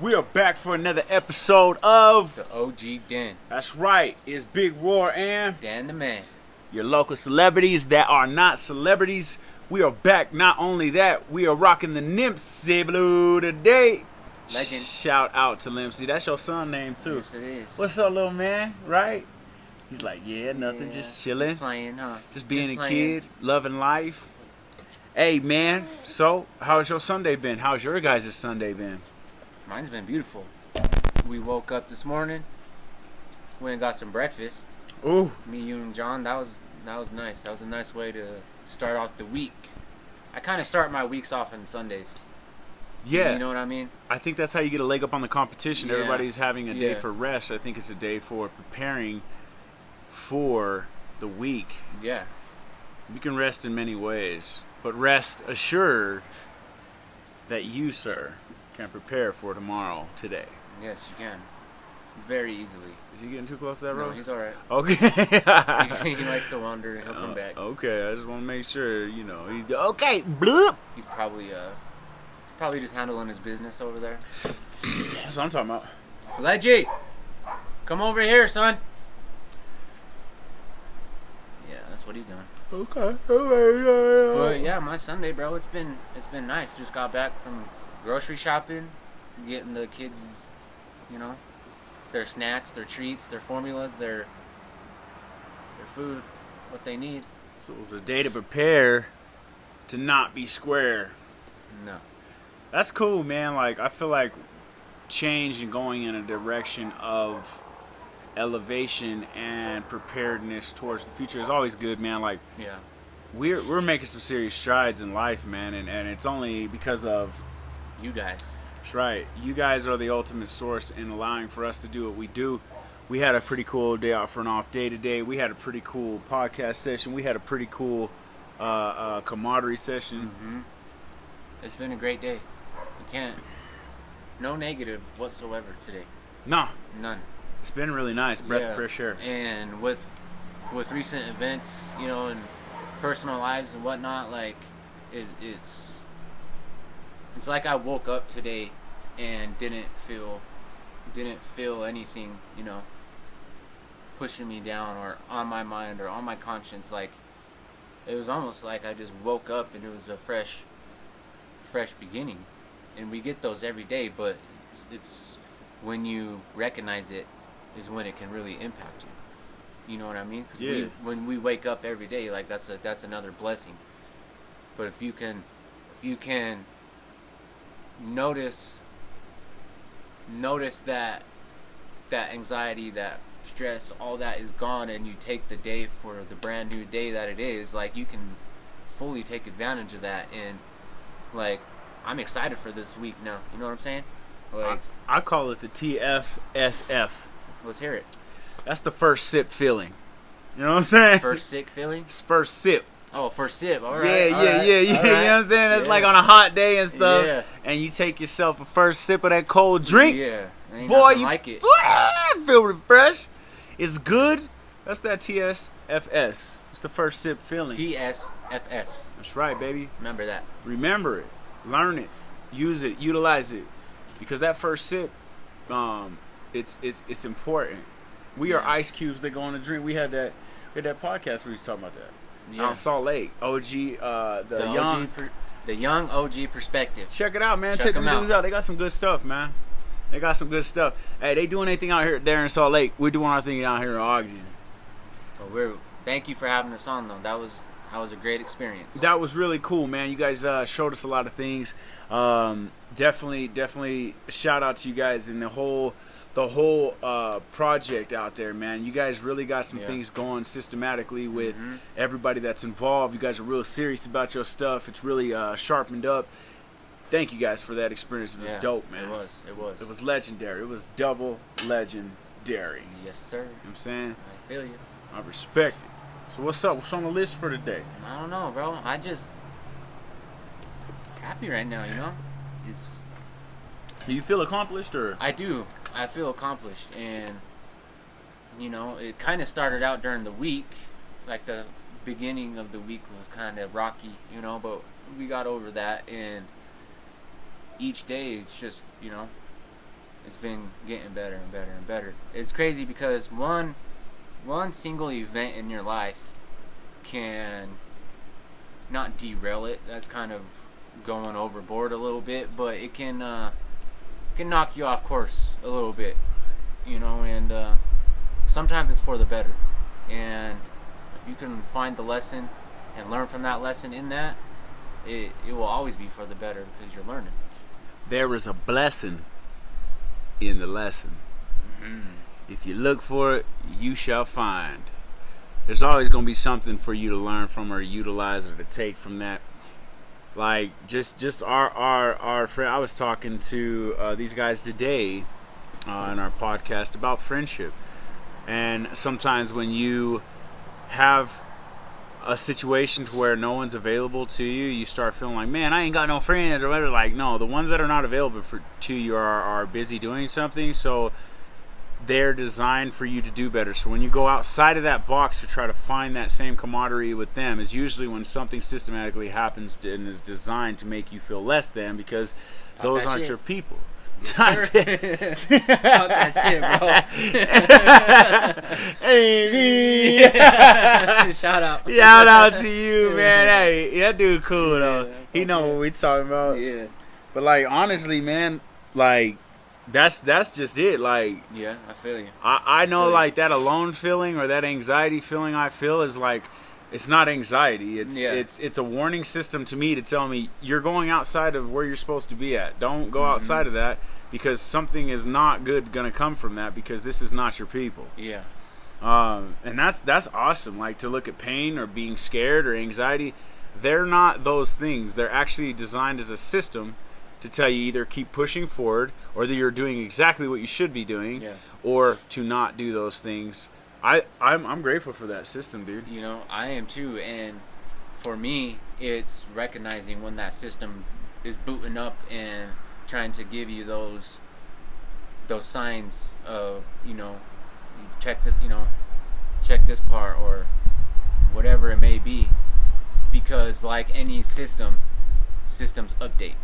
We are back for another episode of The OG Den. That's right, it's Big Roar and Dan the Man. your local celebrities that are not celebrities. We are back. Not only that, we are rocking the Nimpsey Blue today. Legend. Shout out to Limpsey. That's your son name too. Yes, it is. What's up, little man? Right? He's like, yeah, nothing, Yeah, just chilling. Just playing, huh? Just being a playing. kid, loving life. Hey, man. So, how's your Sunday been? How's your guys' Sunday been? Mine's been beautiful. We woke up this morning. Went and got some breakfast. Ooh. Me, you, and John. That was nice. That was a nice way to start off the week. I kind of start my weeks off on Sundays. Yeah. You know what I mean? I think that's how you get a leg up on the competition. Yeah. Everybody's having a day Yeah. for rest. I think it's a day for preparing for the week. Yeah. You can rest in many ways, but rest assured that you, sir, can prepare for tomorrow, today. Yes, you can. Very easily. Is he getting too close to that No, road? he's alright. Okay. He likes to wander and he'll come back. Okay, I just want to make sure, okay, bloop. He's probably just handling his business over there. That's what I'm talking about. Leggy, come over here, son. Yeah, that's what he's doing. Okay. But yeah, my Sunday, bro, it's been nice. Just got back from grocery shopping, getting the kids, their snacks, their treats, their formulas, their food, what they need. So it was a day to prepare to not be square. No. That's cool, man. Like, I feel like change and going in a direction of elevation and preparedness towards the future is always good, man. Like, Yeah. we're making some serious strides in life, man, and it's only because of, You guys. that's right, you guys are the ultimate source in allowing for us to do what we do. We had a pretty cool day out for an off day today. We had a pretty cool podcast session. We had a pretty cool camaraderie session. Mm-hmm. It's been a great day. You can't. No negative whatsoever today. Nah, None. it's been really nice. Breath of fresh air. And with recent events, and personal lives and whatnot, like it's like I woke up today and didn't feel anything, pushing me down or on my mind or on my conscience. Like, it was almost like I just woke up and it was a fresh beginning. And we get those every day, but it's when you recognize it is when it can really impact you. You know what I mean? 'Cause Yeah. when we wake up every day, like that's another blessing. But if you can notice that anxiety, that stress, all that is gone, and you take the day for the brand new day that it is, like, you can fully take advantage of that. And like, I'm excited for this week now. You know what I'm saying? Like, I call it the TFSF. let's hear it. That's the first sip feeling. You know what I'm saying? First sick feeling? It's first sip. Oh, first sip. All right. Yeah. all right, You all know what I'm right. saying? That's Yeah. like on a hot day and stuff. Yeah. And you take yourself a first sip of that cold drink. Yeah. Ain't Boy, nothing you like it. feel refreshed. It's good. That's that TSFS. It's the first sip feeling. TSFS. That's right, baby. Remember that. Remember it. Learn it. Use it. Utilize it. Because that first sip, it's important. We are Yeah. ice cubes that go on a drink. We had that podcast where we was talking about that. Yeah. Out in Salt Lake. OG, the young. The young OG perspective. Check it out, man. Check Check them them dudes out. They got some good stuff, man. They got some good stuff. Hey, they doing anything out here there in Salt Lake. We're doing our thing out here in Ogden. But thank you for having us on, though. That was a great experience. That was really cool, man. You guys showed us a lot of things. Definitely shout out to you guys and the whole project out there, man. You guys really got some things going systematically with everybody that's involved. You guys are real serious about your stuff. It's really sharpened up. Thank you guys for that experience. It was dope, man. It It was legendary. It was double legendary. Yes, sir. You know what I'm saying? I feel you. I respect it. So what's up? What's on the list for today? I don't know, bro. I just happy right now, It's Do you feel accomplished or? I do. I feel accomplished, and it kind of started out during the week, like the beginning of the week was kind of rocky, but we got over that, and each day it's just, it's been getting better and better and better. It's crazy because one single event in your life can not derail it. That's kind of going overboard a little bit, but it can knock you off course a little bit, you know. And sometimes it's for the better. And if you can find the lesson and learn from that lesson in that, it will always be for the better because you're learning. There is a blessing in the lesson. If you look for it, you shall find. There's always going to be something for you to learn from or utilize or to take from that. Like just our friend, I was talking to these guys today in our podcast about friendship. And sometimes when you have a situation to where no one's available to you, you start feeling like, man, I ain't got no friends or whatever. Like, no, the ones that are not available to you are busy doing something. So they're designed for you to do better. So when you go outside of that box to try to find that same camaraderie with them is usually when something systematically happens and is designed to make you feel less than, because those aren't your people. Yes, Talk that shit, bro. Shout out to you, man. Hey, that dude cool though. He know what we talking about. Yeah. But like, honestly, man, like that's just it. Like, yeah, I feel you. I know, like that alone feeling or that anxiety feeling I feel is like, it's not anxiety. It's a warning system to me to tell me you're going outside of where you're supposed to be at. Don't go outside of that, because something is not good going to come from that, because this is not your people. Yeah. And that's awesome. Like, to look at pain or being scared or anxiety, they're not those things. They're actually designed as a system to tell you either keep pushing forward or that you're doing exactly what you should be doing, or to not do those things. I'm grateful for that system, dude. You know, I am too. And for me, it's recognizing when that system is booting up and trying to give you those signs of, you know, check this part or whatever it may be. Because like any systems update,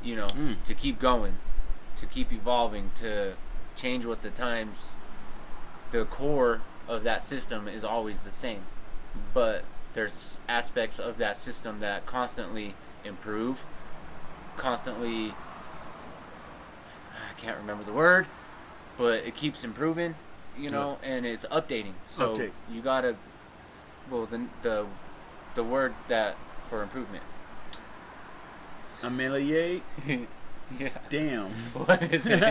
you know, to keep going, to keep evolving, to change with the times. The core of that system is always the same, but there's aspects of that system that constantly improve, constantly, I can't remember the word, but it keeps improving, you know, and it's updating. So you gotta, well, the word that for improvement. Ameliorate? Yeah. Damn. What is it?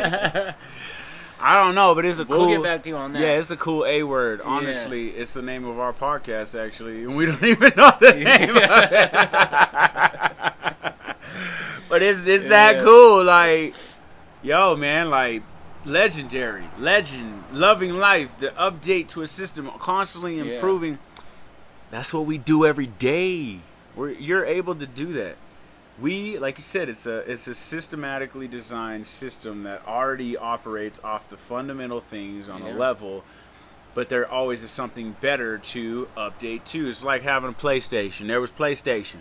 I don't know, but it's a cool. We'll get back to you on that. Yeah, it's a cool A word. Honestly, it's the name of our podcast, actually, and we don't even know the name of it. But it's that cool. Like, yo, man, like, legendary, legend, loving life, the update to a system, constantly improving. That's what we do every day. You're able to do that. We, like you said, it's a systematically designed system that already operates off the fundamental things on a level, but there always is something better to update to. It's like having a PlayStation. There was PlayStation,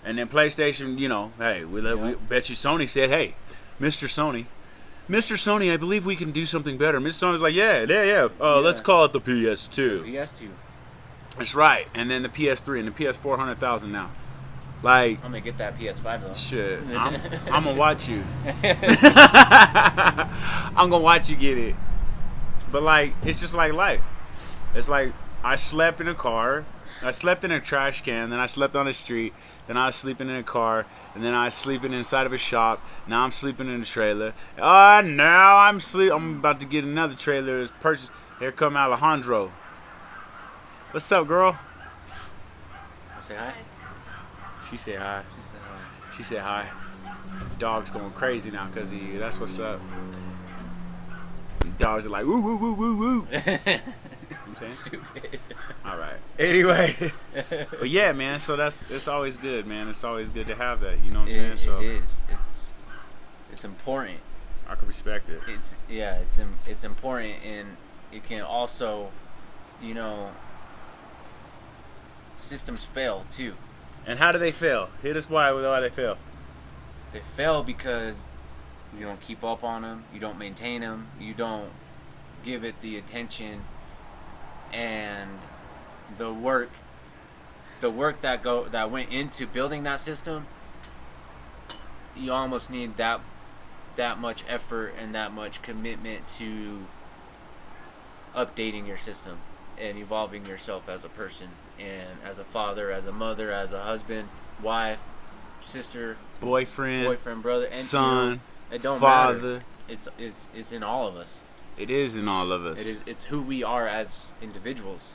and then PlayStation, you know, hey, we bet you Sony said, hey, Mr. Sony, I believe we can do something better. Mr. Sony's like, yeah. Let's call it the PS2. The PS2. That's right. And then the PS3 and the PS4, 100,000 now. Like, I'm gonna get that PS5 though. Shit, I'm gonna watch you. I'm gonna watch you get it. But like, it's just like life. It's like I slept in a car, I slept in a trash can, then I slept on the street, then I was sleeping in a car, and then I was sleeping inside of a shop. Now I'm sleeping in a trailer. Now I'm about to get another trailer. Purchased. Here come Alejandro. What's up, girl? Say hi. She said hi. She said hi. She said hi. Dog's going crazy now because of you. That's what's up. Dogs are like, woo, woo, woo, woo, woo. You know what I'm saying? Stupid. All right. Anyway. But yeah, man. So it's always good, man. It's always good to have that. You know what I'm saying? So it is. It's important. I can respect it. It's important, and it can also, you know, systems fail too. And how do they fail? Hit us why they fail. They fail because You don't keep up on them. You don't maintain them. You don't give it the attention and the work that went into building that system. You almost need that much effort and that much commitment to updating your system and evolving yourself as a person and as a father, as a mother, as a husband, wife, sister, boyfriend, brother, and son, it don't father. matter. It's in all of us. It is in all of us. It's who we are as individuals.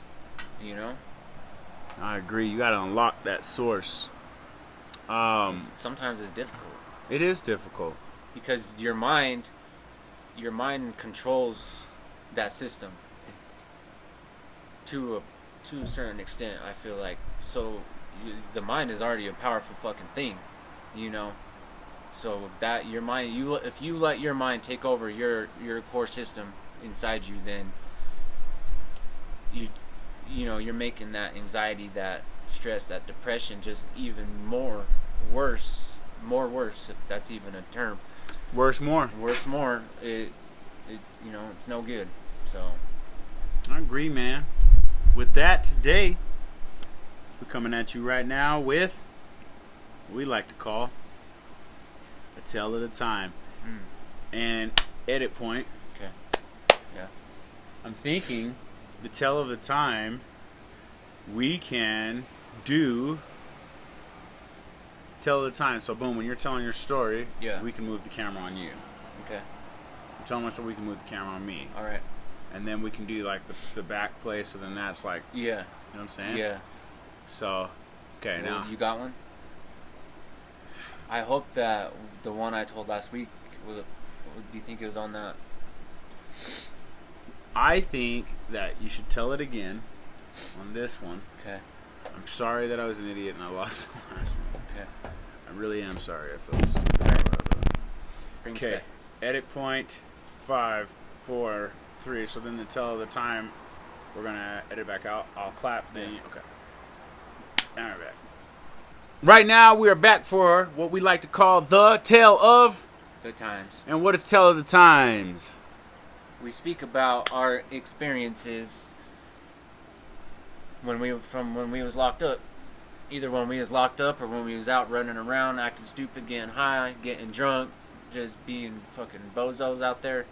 You know. I agree. You got to unlock that source. Sometimes it's difficult. It is difficult because your mind controls that system to a certain extent. I feel like the mind is already a powerful fucking thing, you know. So if you let your mind take over your core system inside you, then you're making that anxiety, that stress, that depression just even more worse, if that's even a term. Worse more. It it's no good. So I agree, man. With that, today we're coming at you right now with what we like to call a tale of the time. And edit point. Okay. Yeah. I'm thinking the tale of the time we can do tell of the time. So boom, when you're telling your story, we can move the camera on you. Okay. I'm telling myself we can move the camera on me. All right. And then we can do like the back play, so then that's like, yeah. You know what I'm saying? Yeah. So, okay, now. You got one? I hope that the one I told last week, do you think it was on that? I think that you should tell it again on this one. Okay. I'm sorry that I was an idiot and I lost the last one. Okay. I really am sorry. I feel stupid. Okay. Edit point 5, 4, 3. So then the tell of the time, we're gonna edit back out. I'll clap. Then okay. Now we're back. Right now we are back for what we like to call the tale of the times. And what is tale of the times? We speak about our experiences when we was locked up. Either when we was locked up or when we was out running around, acting stupid, getting high, getting drunk, just being fucking bozos out there,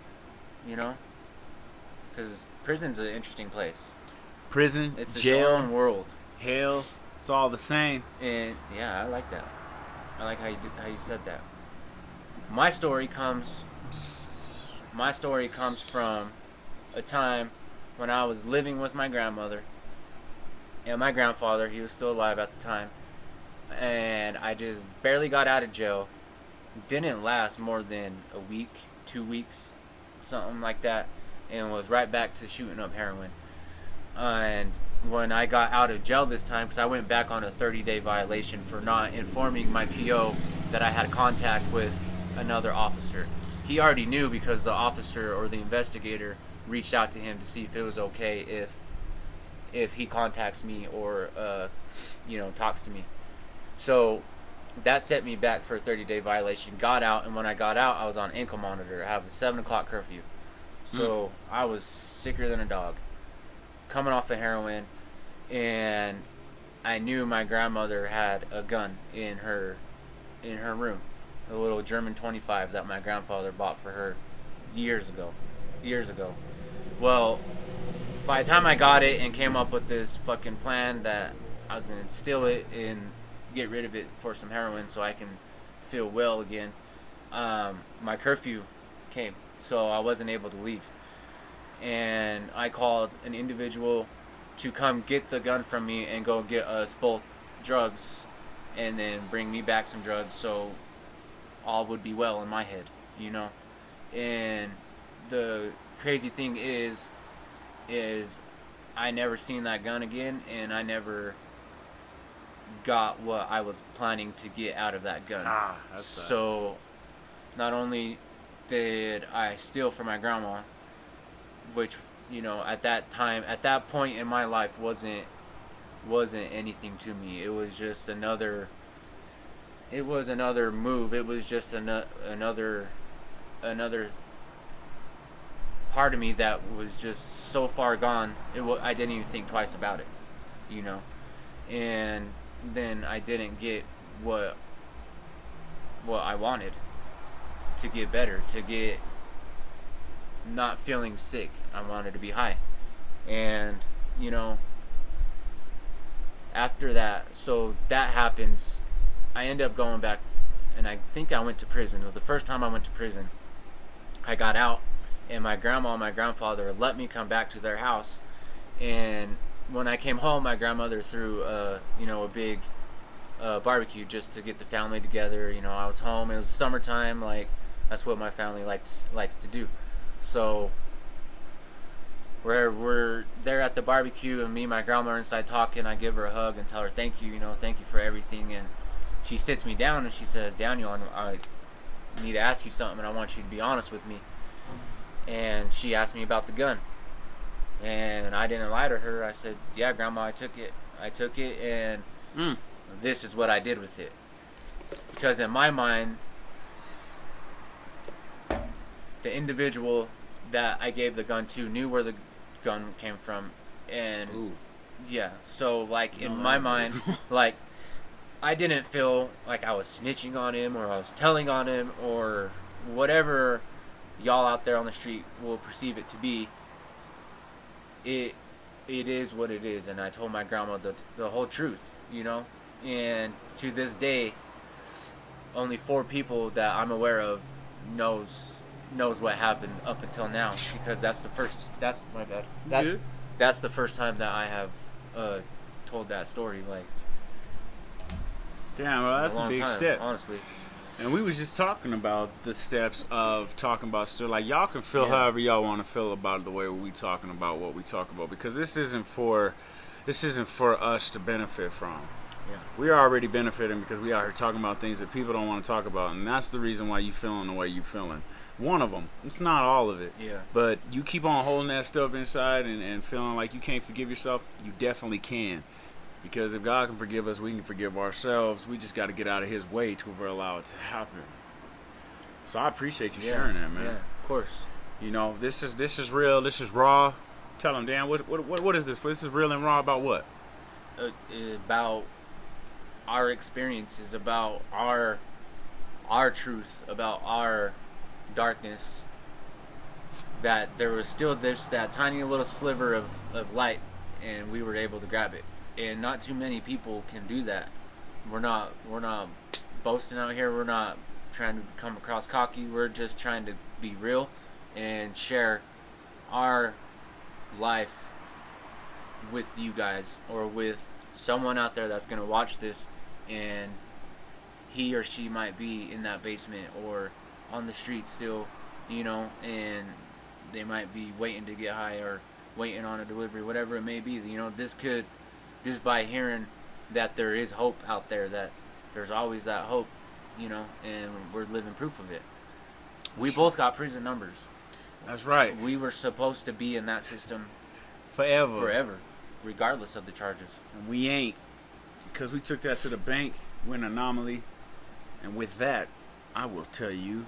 you know? Because prison's an interesting place. Prison, it's jail, its own world. Hell, it's all the same. And yeah, I like that. I like how you said that. My story comes from a time when I was living with my grandmother and my grandfather. He was still alive at the time, and I just barely got out of jail. Didn't last more than a week, 2 weeks, something like that, and was right back to shooting up heroin. And when I got out of jail this time, because I went back on a 30-day violation for not informing my PO that I had contact with another officer. He already knew because the officer or the investigator reached out to him to see if it was okay if he contacts me or talks to me. So that set me back for a 30-day violation. Got out, and when I got out, I was on ankle monitor. I have a 7 o'clock curfew. So I was sicker than a dog, coming off of heroin, and I knew my grandmother had a gun in her room, a little German 25 that my grandfather bought for her years ago. Well, by the time I got it and came up with this fucking plan that I was gonna steal it and get rid of it for some heroin so I can feel well again, my curfew came, so I wasn't able to leave. And I called an individual to come get the gun from me and go get us both drugs and then bring me back some drugs so all would be well in my head, you know? And the crazy thing is I never seen that gun again, and I never got what I was planning to get out of that gun. So not only did I steal from my grandma, which, at that point in my life wasn't anything to me. It was just another move. It was just another another part of me that was just so far gone. I didn't even think twice about it, you know. And then I didn't get what I wanted, to get better, to get not feeling sick. I wanted to be high. And, you know, after that, so that happens, I end up going back, and I think I went to prison. It was the first time I went to prison. I got out, and my grandma and my grandfather let me come back to their house. And when I came home, my grandmother threw a big barbecue just to get the family together. You know, I was home. It was summertime. Like, that's what my family likes to do. So we're there at the barbecue, and me and my grandma are inside talking. I give her a hug and tell her thank you. Thank you for everything. And she sits me down and she says, Daniel, I need to ask you something, and I want you to be honest with me. And she asked me about the gun, and I didn't lie to her. I said, yeah, Grandma, I took it, and this is what I did with it. Because in my mind, the individual that I gave the gun to knew where the gun came from. And yeah, so like in my mind, like, I didn't feel like I was snitching on him, or I was telling on him, or whatever y'all out there on the street will perceive it to be. It is what it is, and I told my grandma the whole truth, and to this day, only 4 people that I'm aware of knows what happened up until now, because that's my bad. That's the first time that I have told that story, like. Damn, well, that's a big step, honestly. And we was just talking about the steps of talking about stuff. Like, y'all can feel however y'all want to feel about the way we talking about what we talk about, because this isn't for us to benefit from. Yeah. We are already benefiting because we out here talking about things that people don't want to talk about, and that's the reason why you feeling the way you feeling. One of them. It's not all of it. Yeah. But you keep on holding that stuff inside and feeling like you can't forgive yourself. You definitely can. Because if God can forgive us, we can forgive ourselves. We just got to get out of His way to allow it to happen. So I appreciate you sharing that, man. Yeah, of course. This is real. This is raw. Tell them, Dan, what is this? This is real and raw about what? About our experiences, about our truth, about our darkness. That there was still that tiny little sliver of light, and we were able to grab it. And not too many people can do that. We're not boasting out here. We're not trying to come across cocky. We're just trying to be real and share our life with you guys, or with someone out there that's going to watch this, and he or she might be in that basement or on the street still, and they might be waiting to get high or waiting on a delivery, whatever it may be. This could, just by hearing that there is hope out there, that there's always that hope, and we're living proof of it. We both got prison numbers. That's right. We were supposed to be in that system forever, regardless of the charges. And we ain't, because we took that to the bank. We're an anomaly. And with that, I will tell you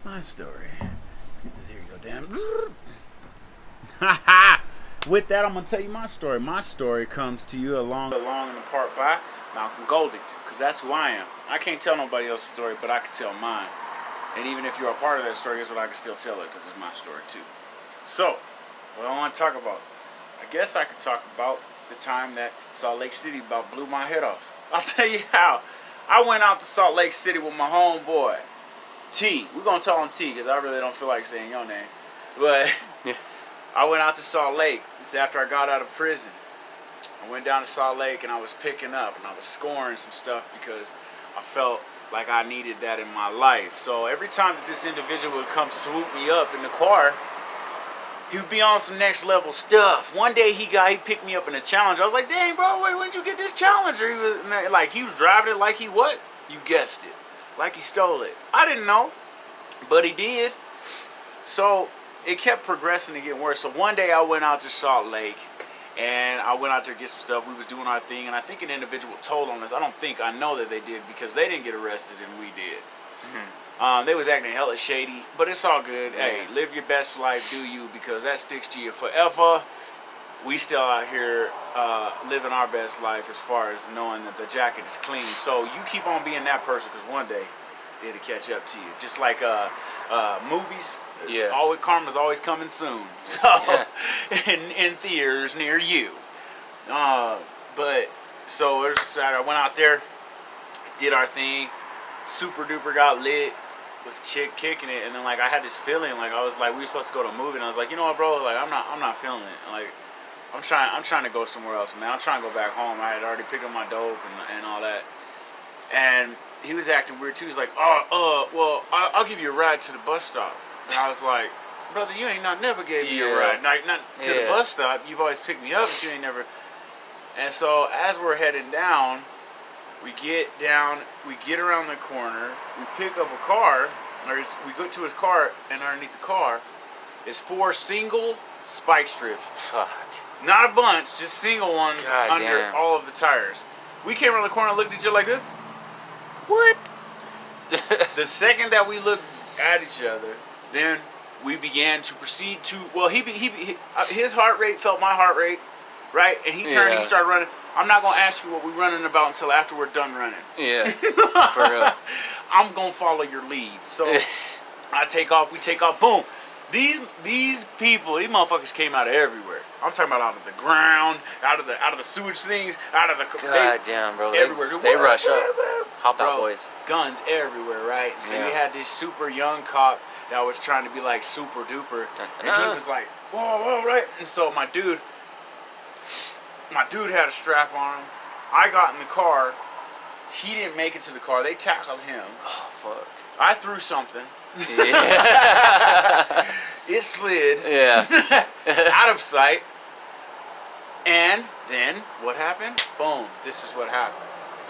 my story. Let's get this. Here you go, damn. Ha ha! With that, I'm going to tell you my story. My story comes to you along and apart by Malcolm Goldie, because that's who I am. I can't tell nobody else's story, but I can tell mine. And even if you're a part of that story, guess what? I can still tell it, because it's my story too. So, what I want to talk about, I guess I could talk about the time that Salt Lake City about blew my head off. I'll tell you how. I went out to Salt Lake City with my homeboy, T. We're going to tell him T, because I really don't feel like saying your name. But I went out to Salt Lake. It's after I got out of prison. I went down to Salt Lake, and I was picking up, and I was scoring some stuff because I felt like I needed that in my life. So every time that this individual would come swoop me up in the car, he would be on some next level stuff. One day he picked me up in a Challenger. I was like, dang, bro, when'd you get this Challenger? He was driving it like he what? You guessed it. Like he stole it. I didn't know, but he did. So it kept progressing and getting worse. So one day I went out to Salt Lake, and I went out there to get some stuff. We was doing our thing, and I think an individual told on us. I know that they did, because they didn't get arrested and we did. They was acting hella shady, but it's all good. Yeah. Hey, live your best life, do you, because that sticks to you forever. We still out here living our best life as far as knowing that the jacket is clean. So you keep on being that person, because one day it'll catch up to you. Just like movies, Yeah. always, karma's always coming soon. So in theaters near you. But so it was Saturday. I went out there, did our thing, super duper got lit. Was kicking it, and then like I had this feeling, like I was like, we were supposed to go to a movie, and I was like, you know what, bro, like I'm not feeling it. Like I'm trying to go somewhere else, man. I'm trying to go back home. I had already picked up my dope and all that, and he was acting weird too. He's like, well, I'll give you a ride to the bus stop. And I was like, brother, you ain't never gave me a ride, not to the bus stop. You've always picked me up, but you ain't never. And so as we're heading down. We get down, we get around the corner, we pick up a car, we go to his car, and underneath the car is 4 single spike strips. Fuck. Not a bunch, just single ones God under damn. all of the tires. We came around the corner and looked at each other like this. What? The second that we looked at each other, then we began to proceed to, well, his heart rate felt my heart rate, right? And he turned, Yeah. he started running. I'm not gonna ask you what we're running about until after we're done running. Yeah. For real. I'm gonna follow your lead. So I take off, we take off, boom. These people, these motherfuckers came out of everywhere. I'm talking about out of the ground, out of the sewage things, out of the God damn, bro. everywhere. They rush up. Hop out, Bro, boys. guns everywhere, right? So Yeah. you had this super young cop that was trying to be like super duper, and he was like, whoa, right? And so my dude had a strap on him. I got in the car. He didn't make it to the car. They tackled him. Oh, fuck. I threw something. Yeah. It slid Yeah. out of sight. And then what happened? Boom. This is what happened.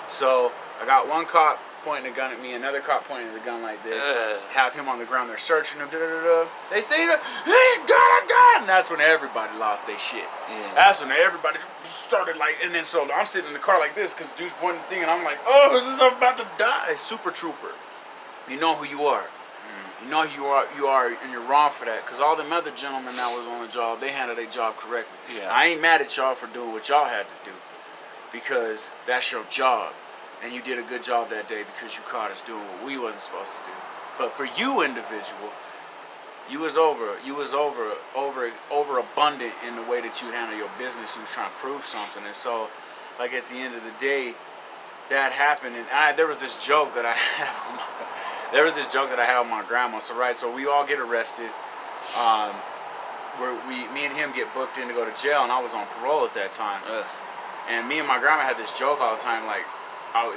So I got one cop pointing a gun at me, another cop pointing the gun like this. Have him on the ground. They're searching him. They say that he's got a gun. And that's when everybody lost their shit. Yeah. That's when everybody started like, and then so I'm sitting in the car like this because dude's pointing the thing, and I'm like, oh, this is about to die. Super trooper. You know who you are. You know who you are, and you're wrong for that. Because all them other gentlemen that was on the job, they handled their job correctly. Yeah. I ain't mad at y'all for doing what y'all had to do, because that's your job, and you did a good job that day because you caught us doing what we wasn't supposed to do. But for you, individual, you was over abundant in the way that you handle your business. You was trying to prove something, and so, like at the end of the day, that happened. And there was this joke that I had. There was this joke that I had with my grandma. So we all get arrested. Me and him get booked in to go to jail, and I was on parole at that time. Ugh. And me and my grandma had this joke all the time, like I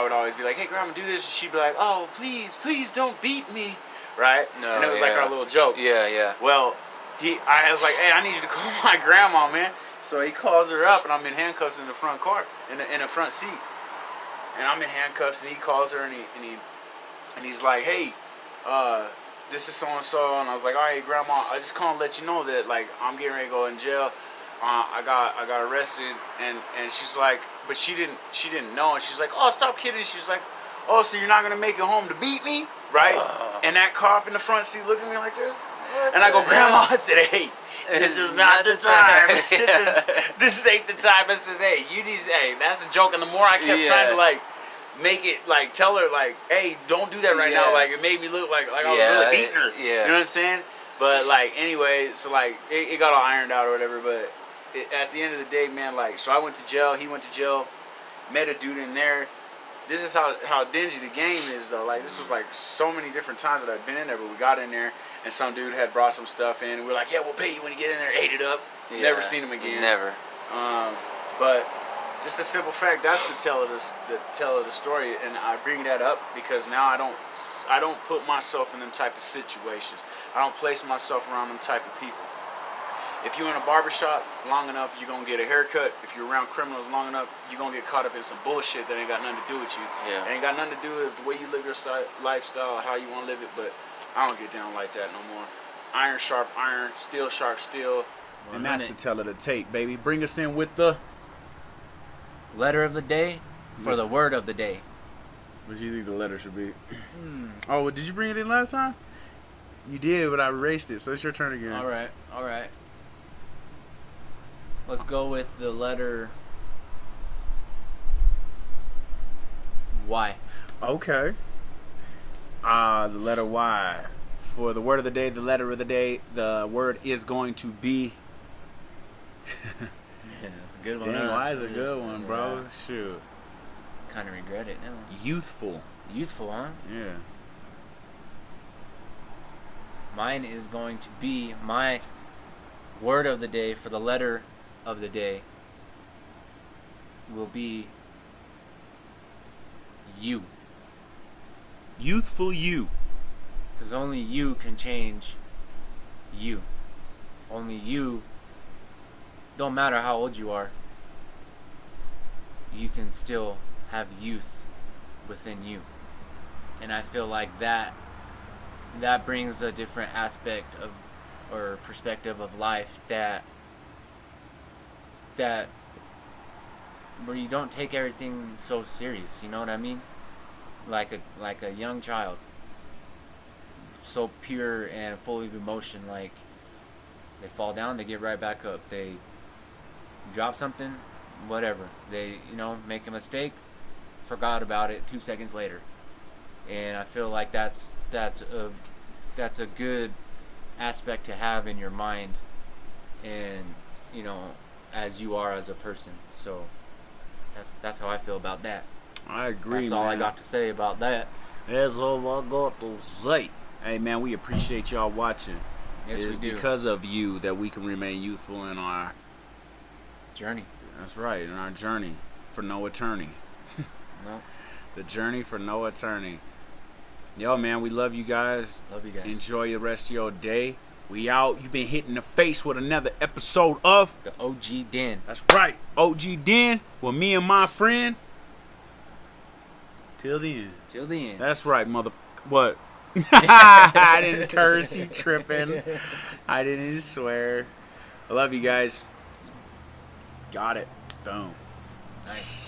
would always be like, "Hey, grandma, do this," and she'd be like, "Oh, please don't beat me," right? No, and it was like our little joke. Yeah. Well, I was like, "Hey, I need you to call my grandma, man." So he calls her up, and I'm in handcuffs in the front car, in the front seat, and I'm in handcuffs, and he calls her, and he's like, "Hey, this is so and so," and I was like, "All right, grandma, I just called to let you know that like I'm getting ready to go in jail. I got arrested," and she's like, but she didn't know, and she's like, "Oh, stop kidding." She's like, "Oh, so you're not gonna make it home to beat me, right?" And that cop in the front seat looked at me like this, and I go, "Grandma," I said, "Hey, this is not the time. This ain't the time." I says, "Hey, that's a joke." And the more I kept trying to like make it like tell her like, "Hey, don't do that right now," like it made me look like I was really beating her. Yeah. You know what I'm saying? But like anyway, so like it got all ironed out or whatever. But at the end of the day, man, like so I went to jail. He went to jail. Met a dude in there. This is how dingy the game is though. Like this was like so many different times that I'd been in there, but we got in there and some dude had brought some stuff in, and we were like, "Yeah, we'll pay you when you get in there." Ate it up. Yeah. Never seen him again. Never. But just a simple fact. That's the tell of the story, and I bring that up because now I don't put myself in them type of situations. I don't place myself around them type of people. If you're in a barbershop long enough, you're going to get a haircut. If you're around criminals long enough, you're going to get caught up in some bullshit that ain't got nothing to do with you. Yeah. It ain't got nothing to do with the way you live your lifestyle, how you want to live it, but I don't get down like that no more. Iron sharp iron, steel sharp steel. And that's the tell of the tape, baby. Bring us in with the letter of the day for the word of the day. What do you think the letter should be? Oh, well, did you bring it in last time? You did, but I erased it, so it's your turn again. All right. Let's go with the letter Y. Okay. The letter Y. For the word of the day, the letter of the day, the word is going to be. Yeah, that's a good one. Dang, Y is a good one, bro. Yeah. Shoot. Kind of regret it now. Youthful. Youthful, huh? Yeah. Mine is going to be my word of the day for the letter of the day will be you. Youthful you. Because only you can change you. Only you, don't matter how old you are, you can still have youth within you. And I feel like that brings a different aspect of or perspective of life that where you don't take everything so serious, you know what I mean? Like a young child, so pure and full of emotion. Like they fall down, they get right back up. They drop something, whatever. They make a mistake, forgot about it 2 seconds later. And I feel like that's a good aspect to have in your mind, and as you are as a person. So that's how I feel about that. I agree, That's all I got to say about that. That's all I got to say. Hey, man, we appreciate y'all watching. Yes, It's we do. because of you that we can remain youthful in our... Journey. That's right, in our journey for no attorney. No. The journey for no attorney. Yo, man, we love you guys. Love you guys. Enjoy the rest of your day. We out. You've been hit in the face with another episode of The OG Den. That's right, OG Den with me and my friend. Till the end. Till the end. That's right, mother. What? I didn't curse. You tripping? I didn't swear. I love you guys. Got it. Boom. Nice.